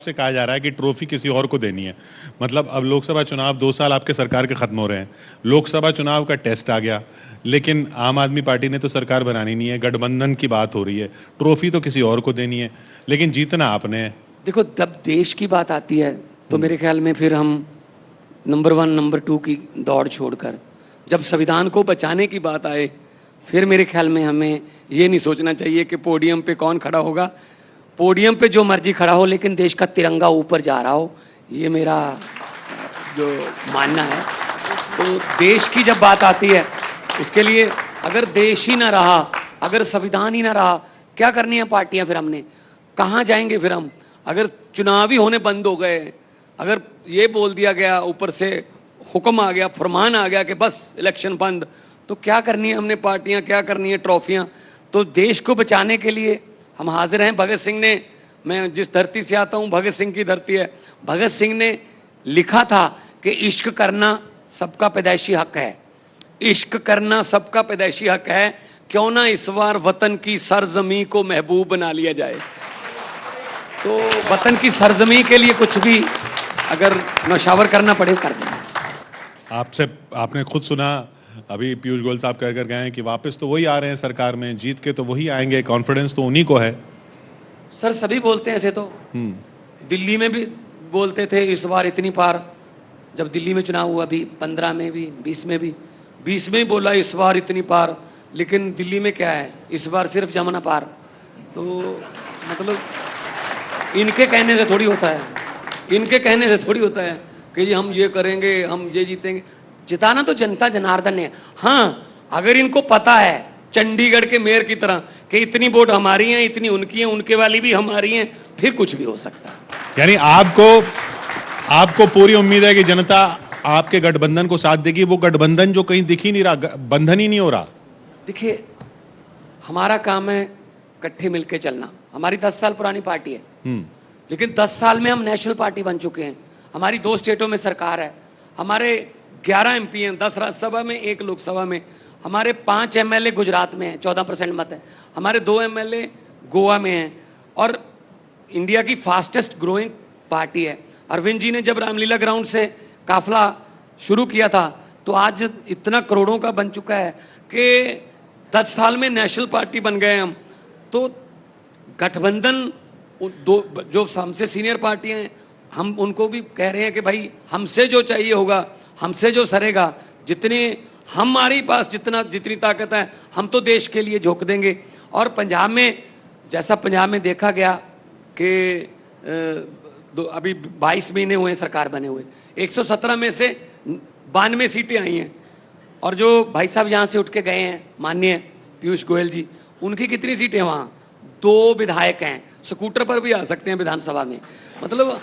से कहा जा रहा है कि ट्रॉफी किसी और को देनी है। मतलब अब लोकसभा चुनाव 2 साल आपके सरकार के खत्म हो रहे हैं, लोकसभा चुनाव का टेस्ट आ गया, लेकिन आम आदमी पार्टी ने तो सरकार बनानी नहीं है, गठबंधन की बात हो रही है, ट्रॉफी तो किसी और को देनी है, लेकिन जीतना आपने है। देखो, जब देश की बात आती है तो मेरे ख्याल में फिर हम नंबर 1 नंबर 2 की दौड़ छोड़कर जब संविधान को बचाने की बात आए, फिर मेरे ख्याल में हमें ये नहीं सोचना चाहिए कि पोडियम पे कौन खड़ा होगा। पोडियम पे जो मर्जी खड़ा हो, लेकिन देश का तिरंगा ऊपर जा रहा हो, ये मेरा जो मानना है। तो देश की जब बात आती है, उसके लिए अगर देश ही ना रहा, अगर संविधान ही ना रहा, क्या करनी है पार्टियां? फिर हमने कहाँ जाएंगे? फिर हम अगर चुनाव ही होने बंद हो गए, अगर ये बोल दिया गया, ऊपर से हुक्म आ गया, फरमान आ गया कि बस इलेक्शन बंद, तो क्या करनी है हमने पार्टियां, क्या करनी है ट्रॉफियां? तो देश को बचाने के लिए हम हाजिर हैं। भगत सिंह ने, मैं जिस धरती से आता हूँ भगत सिंह की धरती है, भगत सिंह ने लिखा था कि इश्क करना सबका पैदाइशी हक है, इश्क करना सबका पैदाइशी हक है, क्यों ना इस बार वतन की सरजमी को महबूब बना लिया जाए। तो वतन की सरजमी के लिए कुछ भी अगर नौशावर करना पड़े कर देंगे। आपने खुद सुना, अभी पीयूष गोयल साहब कह कर गए हैं कि वापस तो वही आ रहे हैं सरकार में, जीत के तो वही आएंगे, कॉन्फिडेंस तो उन्हीं को है। सर सभी बोलते हैं ऐसे तो, दिल्ली में भी बोलते थे इस बार इतनी पार, जब दिल्ली में चुनाव हुआ भी 15 में भी 20 में भी 20 में ही बोला इस बार इतनी पार, लेकिन दिल्ली में क्या है, इस बार सिर्फ जमुना पार। तो मतलब इनके कहने से थोड़ी होता है, इनके कहने से थोड़ी होता है कि जी हम ये करेंगे, हम ये जीतेंगे। जिताना तो जनता जनार्दन है। हाँ, अगर इनको पता है चंडीगढ़ के मेयर की तरह कि इतनी वोट हमारी हैं, इतनी उनकी हैं, उनके वाली भी हमारी हैं, फिर कुछ भी हो सकता है। यानी आपको पूरी उम्मीद है कि जनता आपके गठबंधन को साथ देगी। वो गठबंधन जो कहीं दिख ही नहीं रहा, बंधन ही नहीं हो रहा। देखिए, हमारा काम है इकट्ठे मिलके चलना। हमारी 10 साल पुरानी पार्टी है, लेकिन 10 साल में हम नेशनल पार्टी बन चुके हैं। हमारी 2 स्टेटों में सरकार है, हमारे 11 MP हैं, 10 राज्यसभा में, 1 लोकसभा में, हमारे 5 MLA गुजरात में हैं, 14% मत है, हमारे 2 MLA गोवा में हैं, और इंडिया की फास्टेस्ट ग्रोइंग पार्टी है। अरविंद जी ने जब रामलीला ग्राउंड से काफिला शुरू किया था, तो आज इतना करोड़ों का बन चुका है कि 10 साल में नेशनल पार्टी बन गए हम। तो गठबंधन जो हमसे सीनियर पार्टियां हैं, हम उनको भी कह रहे हैं कि भाई हमसे जो चाहिए होगा, हमसे जो सरेगा, जितने हमारे पास जितनी ताकत है, हम तो देश के लिए झोंक देंगे। और पंजाब में, जैसा पंजाब में देखा गया कि अभी 22 महीने हुए सरकार बने हुए, 117 में से 92 सीटें आई हैं, और जो भाई साहब यहाँ से उठ के गए हैं माननीय पीयूष गोयल जी, उनकी कितनी सीटें वहाँ? 2 विधायक हैं, स्कूटर पर भी आ सकते हैं विधानसभा में। मतलब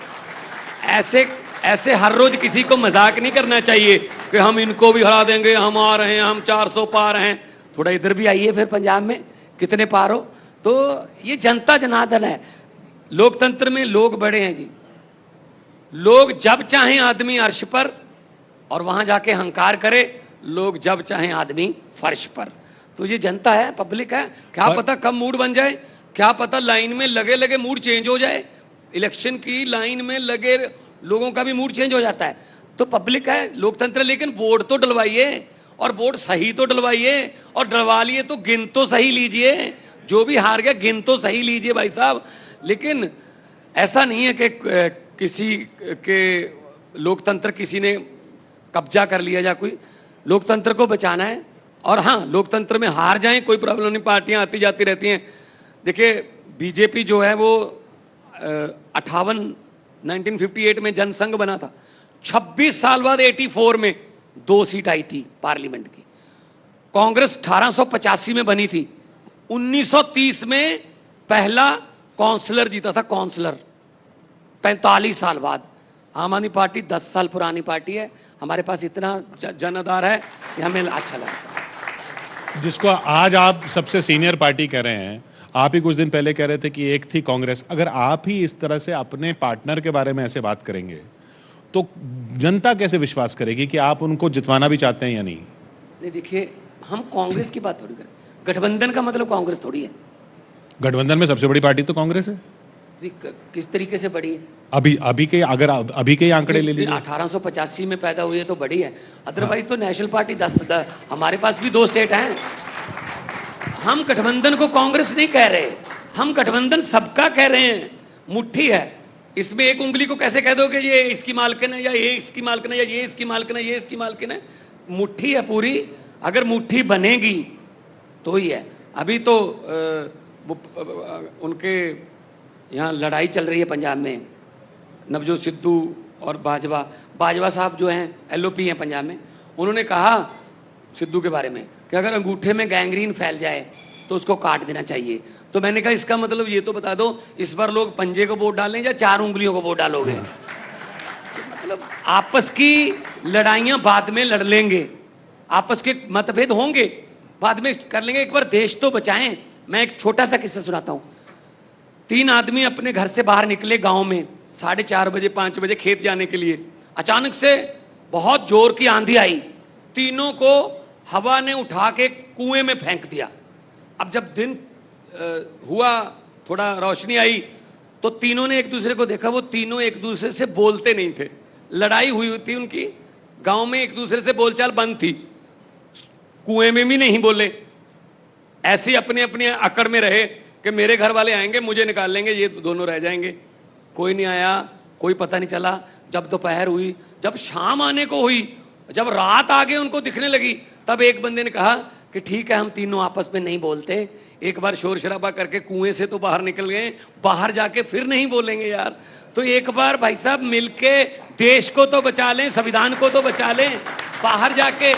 ऐसे हर रोज किसी को मजाक नहीं करना चाहिए कि हम इनको भी हरा देंगे, हम आ रहे हैं, हम 400 पार हैं। थोड़ा इधर भी आइए फिर पंजाब में कितने पार हो। तो ये जनता जनार्दन है। लोकतंत्र में लोग बड़े हैं जी। लोग जब चाहें आदमी अर्श पर, और वहां जाके हंकार करे, लोग जब चाहें आदमी फर्श पर। तो ये जनता है, पब्लिक है। क्या पता कब मूड बन जाए, क्या पता लाइन में लगे लगे मूड चेंज हो जाए। इलेक्शन की लाइन में लगे लोगों का भी मूड चेंज हो जाता है। तो पब्लिक है, लोकतंत्र। लेकिन वोट तो डलवाइए, और वोट सही तो डलवाइए, और डलवा लिए तो गिन तो सही लीजिए। जो भी हार गया गिन तो सही लीजिए भाई साहब। लेकिन ऐसा नहीं है कि किसी के लोकतंत्र किसी ने कब्जा कर लिया जा। कोई लोकतंत्र को बचाना है। और हाँ, लोकतंत्र में हार जाएं कोई प्रॉब्लम नहीं, पार्टियां आती जाती रहती हैं। देखिए, बीजेपी जो है वो 1958 में जनसंघ बना था। 26 साल बाद 84 में 2 सीट आई थी पार्लियामेंट की। कांग्रेस 1885 में बनी थी। 1930 में पहला काउंसलर जीता था, काउंसलर। 45 साल बाद। आम आदमी पार्टी 10 साल पुरानी पार्टी है। हमारे पास इतना जन आधार है कि हमें अच्छा लगता है। जिसको आज आप सबसे सीनियर पार्टी कह रहे हैं, आप ही कुछ दिन पहले कह रहे थे कि एक थी कांग्रेस। अगर आप ही इस तरह से अपने पार्टनर के बारे में ऐसे बात करेंगे, तो जनता कैसे विश्वास करेगी कि आप उनको जितवाना भी चाहते हैं या नहीं? नहीं, देखिए, हम कांग्रेस की बात थोड़ी करें। गठबंधन का मतलब कांग्रेस थोड़ी है। गठबंधन में सबसे बड़ी पार्टी तो कांग्रेस है। किस तरीके से बढ़ी है? अभी के अगर अभी के आंकड़े ले लीजिए, 1885 में पैदा हुई है तो बड़ी है, अदरवाइज तो नेशनल पार्टी 10 हमारे पास भी 2 स्टेट हैं। हम गठबंधन को कांग्रेस नहीं कह रहे, हम गठबंधन सबका कह रहे हैं। मुट्ठी है, इसमें एक उंगली को कैसे कह दो कि ये इसकी मालकिन है, या ये इसकी मालकिन है, या ये इसकी मालकिन है, ये इसकी मालकिन है। मुट्ठी है पूरी, अगर मुट्ठी बनेगी तो ही है। अभी तो उनके यहाँ लड़ाई चल रही है पंजाब में, नवजोत सिद्धू और बाजवा साहब जो हैं LOP हैं पंजाब में, उन्होंने कहा सिद्धू के बारे में कि अगर अंगूठे में गैंग्रीन फैल जाए तो उसको काट देना चाहिए। तो मैंने कहा इसका मतलब ये तो बता दो, इस बार लोग पंजे को वोट डालें या 4 उंगलियों को वोट डालोगे? मतलब आपस की लड़ाइयाँ बाद में लड़ लेंगे, आपस के मतभेद होंगे बाद में कर लेंगे, एक बार देश तो बचाएं। मैं एक छोटा सा किस्सा सुनाता हूँ। 3 आदमी अपने घर से बाहर निकले गांव में 4:30 बजे 5 बजे खेत जाने के लिए। अचानक से बहुत जोर की आंधी आई, तीनों को हवा ने उठा के कुएं में फेंक दिया। अब जब दिन हुआ, थोड़ा रोशनी आई, तो तीनों ने एक दूसरे को देखा, वो तीनों एक दूसरे से बोलते नहीं थे, लड़ाई हुई थी उनकी, गांव में एक दूसरे से बोलचाल बंद थी, कुएं में भी नहीं बोले, ऐसे अपने अपने अकड़ में रहे कि मेरे घर वाले आएंगे मुझे निकाल लेंगे, ये दोनों रह जाएंगे। कोई नहीं आया, कोई पता नहीं चला। जब दोपहर हुई, जब शाम आने को हुई, जब रात आगे उनको दिखने लगी, तब एक बंदे ने कहा कि ठीक है हम तीनों आपस में नहीं बोलते, एक बार शोर शराबा करके कुएं से तो बाहर निकल गए, बाहर जाके फिर नहीं बोलेंगे यार। तो एक बार भाई साहब मिलके देश को तो बचा लें, संविधान को तो बचा लें, बाहर जाके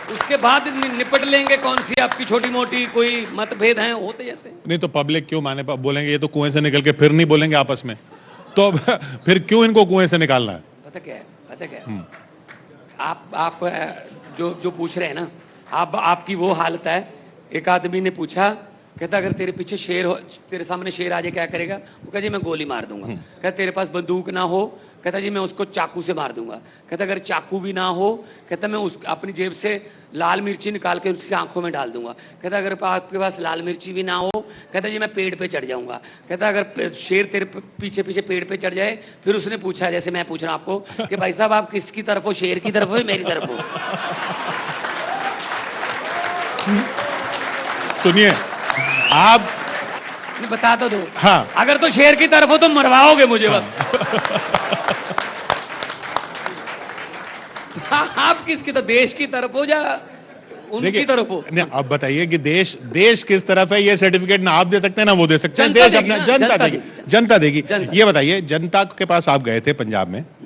उसके बाद निपट लेंगे। कौन सी आपकी छोटी मोटी कोई मतभेद हैं, होते जाते हैं। नहीं तो पब्लिक क्यों माने, बोलेंगे ये तो कुएं से निकल के फिर नहीं बोलेंगे आपस में, तो फिर क्यों इनको कुएं से निकालना है? पता क्या है, पता क्या है, आप जो पूछ रहे हैं ना, आपकी वो हालत है। एक आदमी ने पूछा, कहता अगर तेरे पीछे शेर हो, तेरे सामने शेर आ जाए क्या करेगा? वो कहता जी मैं गोली मार दूंगा। कहता तेरे पास बंदूक ना हो? कहता जी मैं उसको चाकू से मार दूंगा। कहता अगर चाकू भी ना हो? कहता मैं उस अपनी जेब से लाल मिर्ची निकाल के उसकी आंखों में डाल दूंगा। कहता अगर आपके पास लाल मिर्ची भी ना हो? कहता जी मैं पेड़ पे चढ़ जाऊंगा। कहता अगर शेर तेरे पीछे पीछे पेड़ पे चढ़ जाए? फिर उसने पूछा, जैसे मैं पूछ रहा हूं आपको कि भाई साहब आप किसकी तरफ हो, शेर की तरफ हो मेरी तरफ हो? सुनिए आप बता तो दो। हाँ, अगर तो शेर की तरफ हो तो मरवाओगे मुझे बस। आप किसकी तरफ, देश की तरफ हो या उनकी तरफ हो? अब बताइए कि देश किस तरफ है, ये सर्टिफिकेट ना आप दे सकते हैं ना वो दे सकते हैं, देश अपना जनता देगी। ये बताइए, जनता के पास आप गए थे पंजाब में,